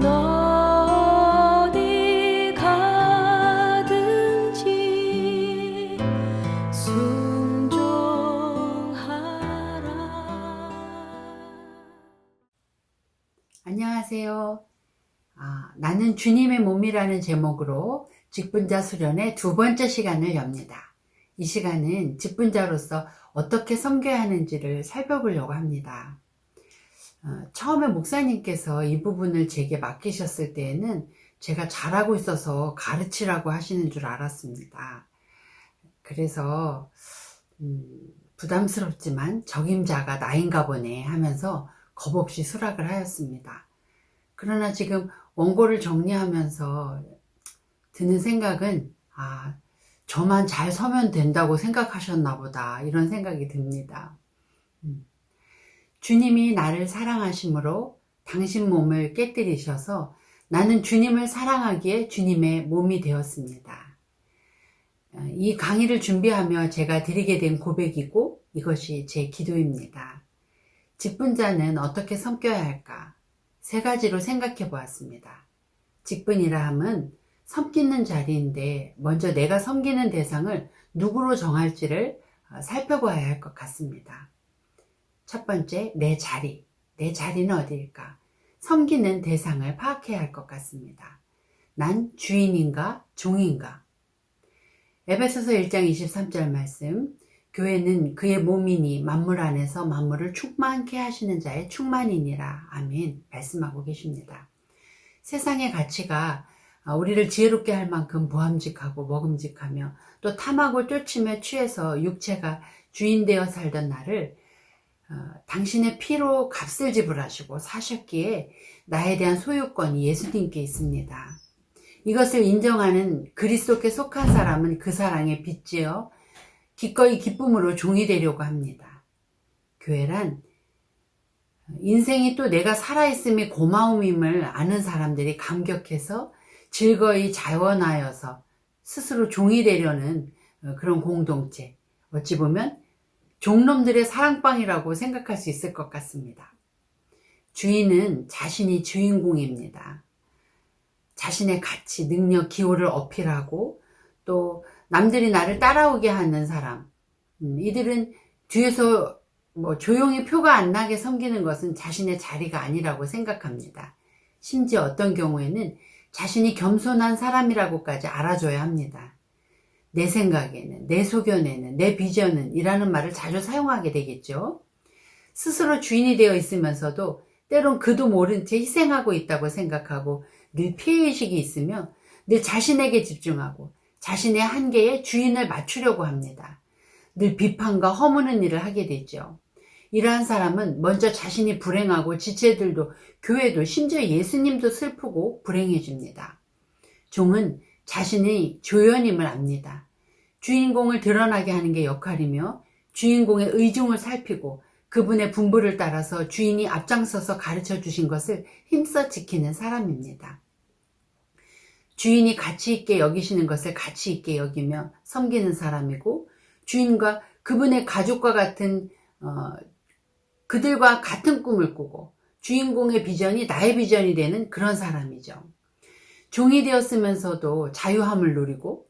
너 어디 가든지 순종하라. 안녕하세요. 나는 주님의 몸이라는 제목으로 직분자 수련의 두 번째 시간을 엽니다. 이 시간은 직분자로서 어떻게 섬겨야 하는지를 살펴보려고 합니다. 처음에 목사님께서 이 부분을 제게 맡기셨을 때에는 제가 잘하고 있어서 가르치라고 하시는 줄 알았습니다. 그래서 부담스럽지만 적임자가 나인가 보네 하면서 겁없이 수락을 하였습니다. 그러나 지금 원고를 정리하면서 드는 생각은 저만 잘 서면 된다고 생각하셨나 보다 이런 생각이 듭니다. 주님이 나를 사랑하심으로 당신 몸을 깨뜨리셔서 나는 주님을 사랑하기에 주님의 몸이 되었습니다. 이 강의를 준비하며 제가 드리게 된 고백이고 이것이 제 기도입니다. 직분자는 어떻게 섬겨야 할까? 세 가지로 생각해 보았습니다. 직분이라 함은 섬기는 자리인데 먼저 내가 섬기는 대상을 누구로 정할지를 살펴봐야 할 것 같습니다. 첫 번째, 내 자리. 내 자리는 어디일까? 섬기는 대상을 파악해야 할 것 같습니다. 난 주인인가? 종인가? 에베소서 1장 23절 말씀, 교회는 그의 몸이니 만물 안에서 만물을 충만케 하시는 자의 충만이니라. 아멘. 말씀하고 계십니다. 세상의 가치가 우리를 지혜롭게 할 만큼 보암직하고 먹음직하며 또 탐하고 쫓으며 취해서 육체가 주인되어 살던 나를 당신의 피로 값을 지불하시고 사셨기에 나에 대한 소유권이 예수님께 있습니다. 이것을 인정하는 그리스도께 속한 사람은 그 사랑에 빚지어 기꺼이 기쁨으로 종이 되려고 합니다. 교회란 인생이 또 내가 살아있음이 고마움임을 아는 사람들이 감격해서 즐거이 자원하여서 스스로 종이 되려는 그런 공동체, 어찌 보면 종놈들의 사랑방이라고 생각할 수 있을 것 같습니다. 주인은 자신이 주인공입니다. 자신의 가치, 능력, 기호를 어필하고 또 남들이 나를 따라오게 하는 사람, 이들은 뒤에서 조용히 표가 안 나게 섬기는 것은 자신의 자리가 아니라고 생각합니다. 심지어 어떤 경우에는 자신이 겸손한 사람이라고까지 알아줘야 합니다. 내 생각에는, 내 소견에는, 내 비전은 이라는 말을 자주 사용하게 되겠죠. 스스로 주인이 되어 있으면서도 때론 그도 모른 채 희생하고 있다고 생각하고 늘 피해의식이 있으며 늘 자신에게 집중하고 자신의 한계에 주인을 맞추려고 합니다. 늘 비판과 허무는 일을 하게 되죠. 이러한 사람은 먼저 자신이 불행하고 지체들도 교회도 심지어 예수님도 슬프고 불행해집니다. 종은 자신의 조연임을 압니다. 주인공을 드러나게 하는 게 역할이며 주인공의 의중을 살피고 그분의 분부를 따라서 주인이 앞장서서 가르쳐 주신 것을 힘써 지키는 사람입니다. 주인이 가치 있게 여기시는 것을 가치 있게 여기며 섬기는 사람이고 주인과 그분의 가족과 같은 그들과 같은 꿈을 꾸고 주인공의 비전이 나의 비전이 되는 그런 사람이죠. 종이 되었으면서도 자유함을 누리고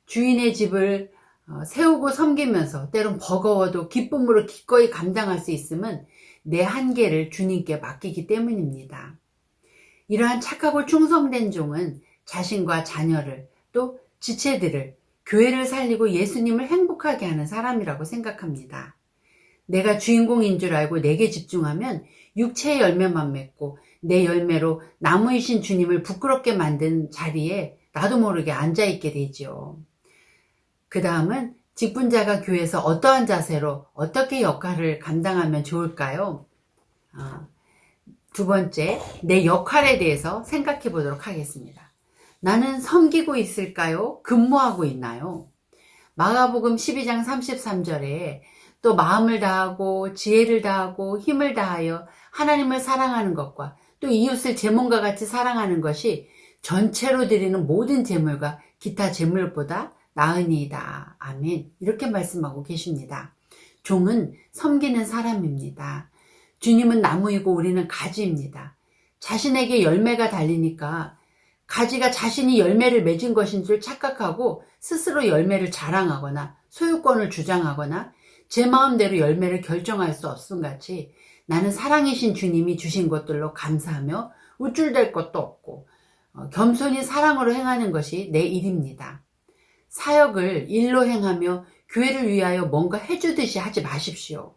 주인의 집을 세우고 섬기면서 때론 버거워도 기쁨으로 기꺼이 감당할 수 있음은 내 한계를 주님께 맡기기 때문입니다. 이러한 착하고 충성된 종은 자신과 자녀를 또 지체들을 교회를 살리고 예수님을 행복하게 하는 사람이라고 생각합니다. 내가 주인공인 줄 알고 내게 집중하면 육체의 열매만 맺고 내 열매로 나무이신 주님을 부끄럽게 만든 자리에 나도 모르게 앉아있게 되지요. 그 다음은 직분자가 교회에서 어떠한 자세로 어떻게 역할을 감당하면 좋을까요? 두 번째, 내 역할에 대해서 생각해 보도록 하겠습니다. 나는 섬기고 있을까요? 근무하고 있나요? 마가복음 12장 33절에 또 마음을 다하고 지혜를 다하고 힘을 다하여 하나님을 사랑하는 것과 또 이웃을 제 몸과 같이 사랑하는 것이 전체로 드리는 모든 제물과 기타 제물보다 나으니이다. 아멘. 이렇게 말씀하고 계십니다. 종은 섬기는 사람입니다. 주님은 나무이고 우리는 가지입니다. 자신에게 열매가 달리니까 가지가 자신이 열매를 맺은 것인 줄 착각하고 스스로 열매를 자랑하거나 소유권을 주장하거나 제 마음대로 열매를 결정할 수 없음 같이 나는 사랑이신 주님이 주신 것들로 감사하며 우쭐댈 것도 없고 겸손히 사랑으로 행하는 것이 내 일입니다. 사역을 일로 행하며 교회를 위하여 뭔가 해주듯이 하지 마십시오.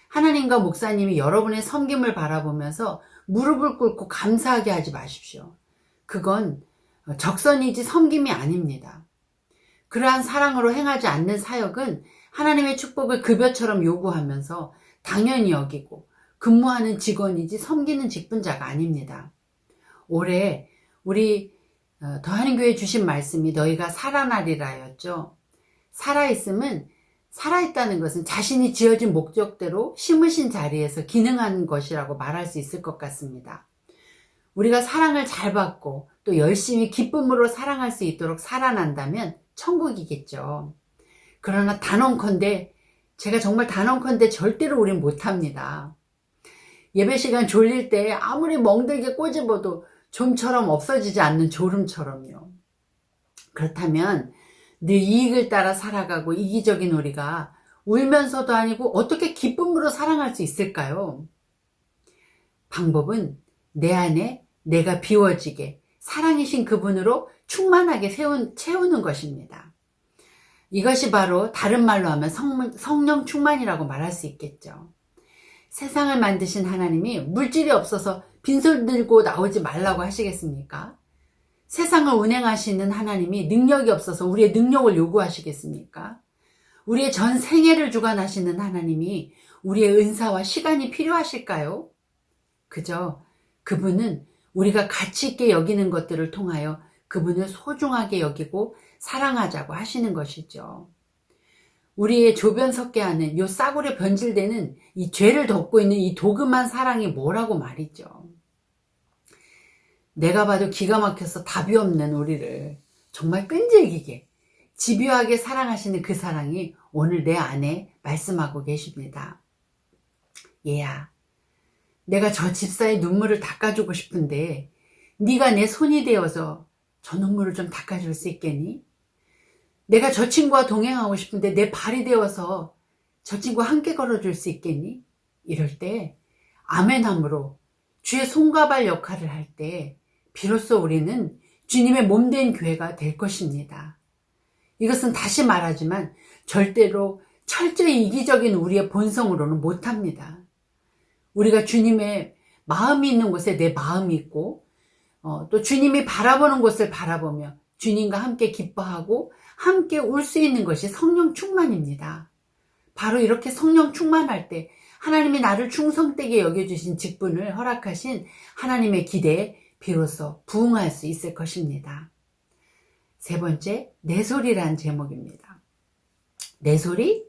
하나님과 목사님이 여러분의 섬김을 바라보면서 무릎을 꿇고 감사하게 하지 마십시오. 그건 적선이지 섬김이 아닙니다. 그러한 사랑으로 행하지 않는 사역은 하나님의 축복을 급여처럼 요구하면서 당연히 여기고 근무하는 직원이지 섬기는 직분자가 아닙니다. 올해 우리 더하는 교회 주신 말씀이 너희가 살아나리라였죠. 살아있음은 살아있다는 것은 자신이 지어진 목적대로 심으신 자리에서 기능하는 것이라고 말할 수 있을 것 같습니다. 우리가 사랑을 잘 받고 또 열심히 기쁨으로 사랑할 수 있도록 살아난다면 천국이겠죠. 그러나 단언컨대 제가 정말 단언컨대 절대로 우린 못합니다. 예배 시간 졸릴 때 아무리 멍들게 꼬집어도 좀처럼 없어지지 않는 졸음처럼요. 그렇다면 늘 이익을 따라 살아가고 이기적인 우리가 울면서도 아니고 어떻게 기쁨으로 사랑할 수 있을까요? 방법은 내 안에 내가 비워지게 사랑이신 그분으로 충만하게 채우는 것입니다. 이것이 바로 다른 말로 하면 성령 충만이라고 말할 수 있겠죠. 세상을 만드신 하나님이 물질이 없어서 빈손 들고 나오지 말라고 하시겠습니까? 세상을 운행하시는 하나님이 능력이 없어서 우리의 능력을 요구하시겠습니까? 우리의 전 생애를 주관하시는 하나님이 우리의 은사와 시간이 필요하실까요? 그저 그분은 우리가 가치 있게 여기는 것들을 통하여 그분을 소중하게 여기고 사랑하자고 하시는 것이죠. 우리의 조변 섞게 하는 이 싸구려 변질되는 이 죄를 덮고 있는 이 도금한 사랑이 뭐라고 말이죠. 내가 봐도 기가 막혀서 답이 없는 우리를 정말 끈질기게 집요하게 사랑하시는 그 사랑이 오늘 내 안에 말씀하고 계십니다. 얘야, 내가 저 집사의 눈물을 닦아주고 싶은데 네가 내 손이 되어서 저 눈물을 좀 닦아줄 수 있겠니? 내가 저 친구와 동행하고 싶은데 내 발이 되어서 저 친구와 함께 걸어줄 수 있겠니? 이럴 때 아멘함으로 주의 손과 발 역할을 할 때 비로소 우리는 주님의 몸된 교회가 될 것입니다. 이것은 다시 말하지만 절대로 철저히 이기적인 우리의 본성으로는 못합니다. 우리가 주님의 마음이 있는 곳에 내 마음이 있고 또 주님이 바라보는 곳을 바라보며 주님과 함께 기뻐하고 함께 울 수 있는 것이 성령 충만입니다. 바로 이렇게 성령 충만할 때 하나님이 나를 충성되게 여겨주신 직분을 허락하신 하나님의 기대에 비로소 부응할 수 있을 것입니다. 세 번째, 내 소리란 제목입니다. 내 소리?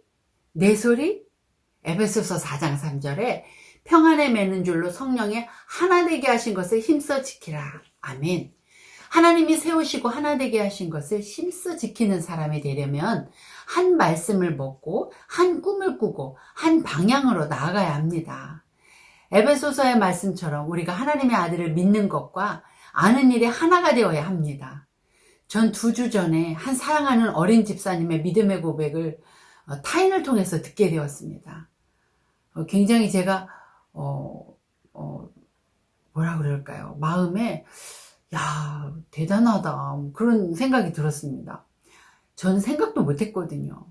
내 소리? 에베소서 4장 3절에 평안에 매는 줄로 성령에 하나 되게 하신 것을 힘써 지키라. 아멘. 하나님이 세우시고 하나 되게 하신 것을 힘써 지키는 사람이 되려면 한 말씀을 먹고 한 꿈을 꾸고 한 방향으로 나아가야 합니다. 에베소서의 말씀처럼 우리가 하나님의 아들을 믿는 것과 아는 일에 하나가 되어야 합니다. 전 2주 전에 한 사랑하는 어린 집사님의 믿음의 고백을 타인을 통해서 듣게 되었습니다. 굉장히 제가 뭐라 그럴까요? 마음에 야, 대단하다. 그런 생각이 들었습니다. 전 생각도 못했거든요.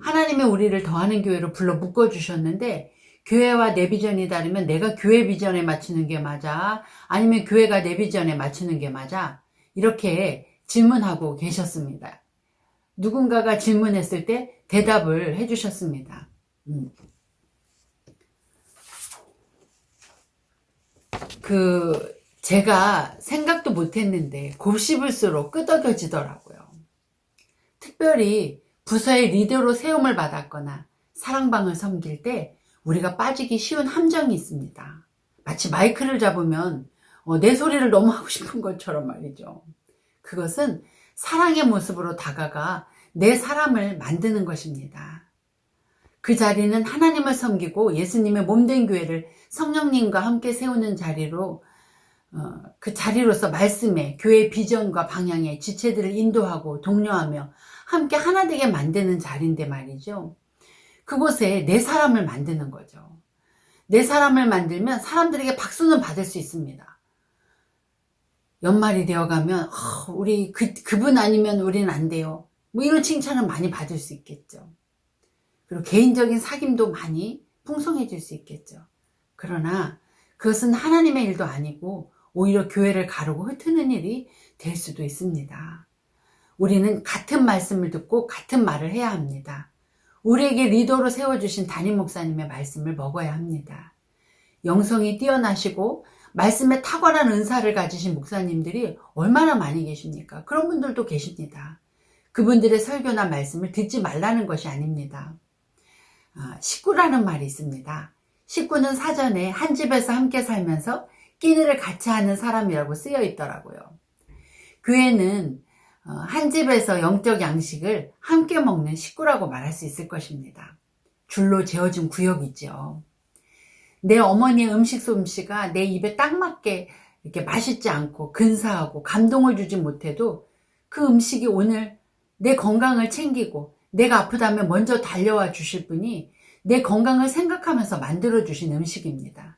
하나님이 우리를 더하는 교회로 불러 묶어주셨는데 교회와 내 비전이 다르면 내가 교회 비전에 맞추는 게 맞아? 아니면 교회가 내 비전에 맞추는 게 맞아? 이렇게 질문하고 계셨습니다. 누군가가 질문했을 때 대답을 해주셨습니다. 제가 생각도 못했는데 곱씹을수록 끄덕여지더라고요. 특별히 부서의 리더로 세움을 받았거나 사랑방을 섬길 때 우리가 빠지기 쉬운 함정이 있습니다. 마치 마이크를 잡으면 내 소리를 너무 하고 싶은 것처럼 말이죠. 그것은 사랑의 모습으로 다가가 내 사람을 만드는 것입니다. 그 자리는 하나님을 섬기고 예수님의 몸된 교회를 성령님과 함께 세우는 자리로 그 자리로서 말씀에 교회의 비전과 방향에 지체들을 인도하고 독려하며 함께 하나 되게 만드는 자리인데 말이죠. 그곳에 내 사람을 만드는 거죠. 내 사람을 만들면 사람들에게 박수는 받을 수 있습니다. 연말이 되어가면 우리 그분 아니면 우리는 안 돼요. 뭐 이런 칭찬을 많이 받을 수 있겠죠. 그리고 개인적인 사귐도 많이 풍성해질 수 있겠죠. 그러나 그것은 하나님의 일도 아니고 오히려 교회를 가르고 흩트는 일이 될 수도 있습니다. 우리는 같은 말씀을 듣고 같은 말을 해야 합니다. 우리에게 리더로 세워주신 담임 목사님의 말씀을 먹어야 합니다. 영성이 뛰어나시고 말씀에 탁월한 은사를 가지신 목사님들이 얼마나 많이 계십니까? 그런 분들도 계십니다. 그분들의 설교나 말씀을 듣지 말라는 것이 아닙니다. 식구라는 말이 있습니다. 식구는 사전에 한 집에서 함께 살면서 끼니를 같이 하는 사람이라고 쓰여 있더라고요. 교회는 한 집에서 영적 양식을 함께 먹는 식구라고 말할 수 있을 것입니다. 줄로 재어준 구역이죠. 내 어머니의 음식 솜씨가 내 입에 딱 맞게 이렇게 맛있지 않고 근사하고 감동을 주지 못해도 그 음식이 오늘 내 건강을 챙기고 내가 아프다면 먼저 달려와 주실 분이 내 건강을 생각하면서 만들어 주신 음식입니다.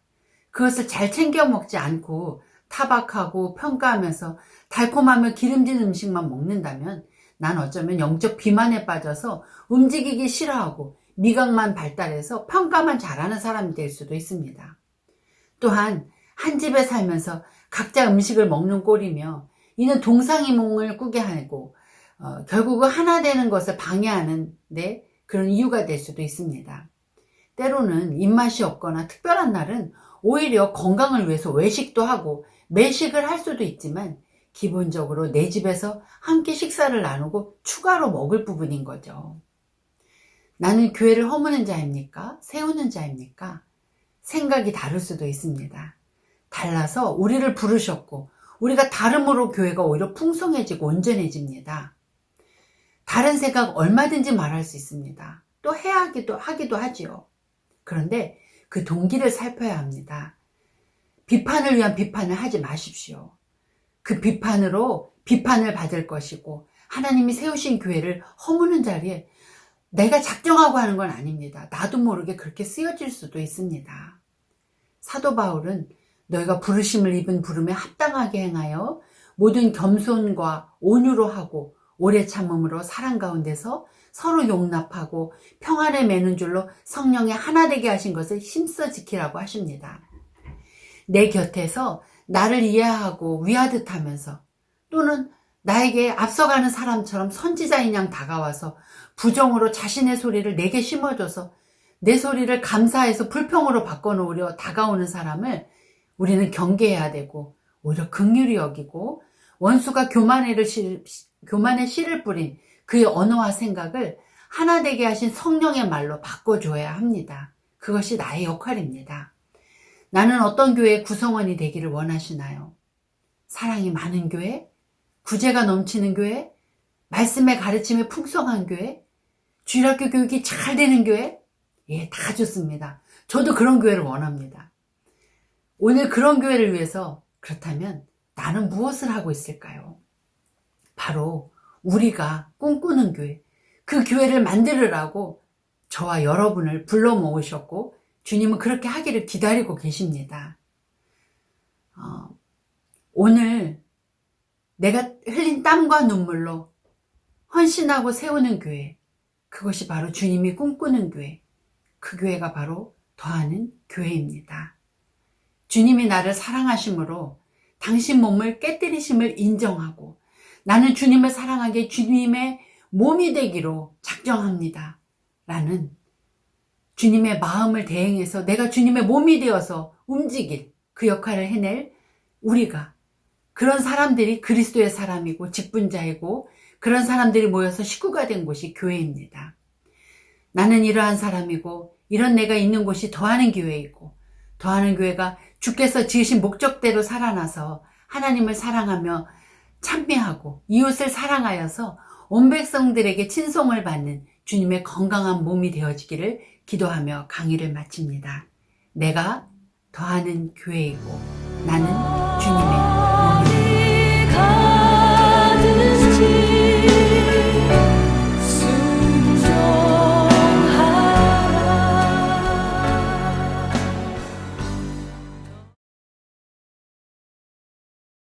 그것을 잘 챙겨 먹지 않고 타박하고 평가하면서 달콤하며 기름진 음식만 먹는다면 난 어쩌면 영적 비만에 빠져서 움직이기 싫어하고 미각만 발달해서 평가만 잘하는 사람이 될 수도 있습니다. 또한 한 집에 살면서 각자 음식을 먹는 꼴이며 이는 동상이몽을 꾸게 하고 결국은 하나 되는 것을 방해하는 그런 이유가 될 수도 있습니다. 때로는 입맛이 없거나 특별한 날은 오히려 건강을 위해서 외식도 하고 매식을 할 수도 있지만 기본적으로 내 집에서 함께 식사를 나누고 추가로 먹을 부분인 거죠. 나는 교회를 허무는 자입니까? 세우는 자입니까? 생각이 다를 수도 있습니다. 달라서 우리를 부르셨고 우리가 다름으로 교회가 오히려 풍성해지고 온전해집니다. 다른 생각 얼마든지 말할 수 있습니다. 또 해야 하기도 하지요. 그런데 그 동기를 살펴야 합니다. 비판을 위한 비판을 하지 마십시오. 그 비판으로 비판을 받을 것이고 하나님이 세우신 교회를 허무는 자리에 내가 작정하고 하는 건 아닙니다. 나도 모르게 그렇게 쓰여질 수도 있습니다. 사도 바울은 너희가 부르심을 입은 부름에 합당하게 행하여 모든 겸손과 온유로 하고 오래 참음으로 사랑 가운데서 서로 용납하고 평안에 매는 줄로 성령의 하나 되게 하신 것을 힘써 지키라고 하십니다. 내 곁에서 나를 이해하고 위하듯 하면서 또는 나에게 앞서가는 사람처럼 선지자인 양 다가와서 부정으로 자신의 소리를 내게 심어줘서 내 소리를 감사해서 불평으로 바꿔놓으려 다가오는 사람을 우리는 경계해야 되고 오히려 긍휼히 여기고 원수가 교만의 씨를 뿌린 그의 언어와 생각을 하나 되게 하신 성령의 말로 바꿔줘야 합니다. 그것이 나의 역할입니다. 나는 어떤 교회의 구성원이 되기를 원하시나요? 사랑이 많은 교회? 구제가 넘치는 교회? 말씀의 가르침이 풍성한 교회? 주일학교 교육이 잘 되는 교회? 예, 다 좋습니다. 저도 그런 교회를 원합니다. 오늘 그런 교회를 위해서 그렇다면 나는 무엇을 하고 있을까요? 바로 우리가 꿈꾸는 교회, 그 교회를 만들으라고 저와 여러분을 불러 모으셨고 주님은 그렇게 하기를 기다리고 계십니다. 오늘 내가 흘린 땀과 눈물로 헌신하고 세우는 교회, 그것이 바로 주님이 꿈꾸는 교회, 그 교회가 바로 더하는 교회입니다. 주님이 나를 사랑하심으로 당신 몸을 깨뜨리심을 인정하고 나는 주님을 사랑하게 주님의 몸이 되기로 작정합니다. 라는 주님의 마음을 대행해서 내가 주님의 몸이 되어서 움직일 그 역할을 해낼 우리가 그런 사람들이 그리스도의 사람이고 직분자이고 그런 사람들이 모여서 식구가 된 곳이 교회입니다. 나는 이러한 사람이고 이런 내가 있는 곳이 더하는 교회이고 더하는 교회가 주께서 지으신 목적대로 살아나서 하나님을 사랑하며 찬미하고 이웃을 사랑하여서 온 백성들에게 친송을 받는 주님의 건강한 몸이 되어지기를 기도하며 강의를 마칩니다. 내가 더하는 교회이고 나는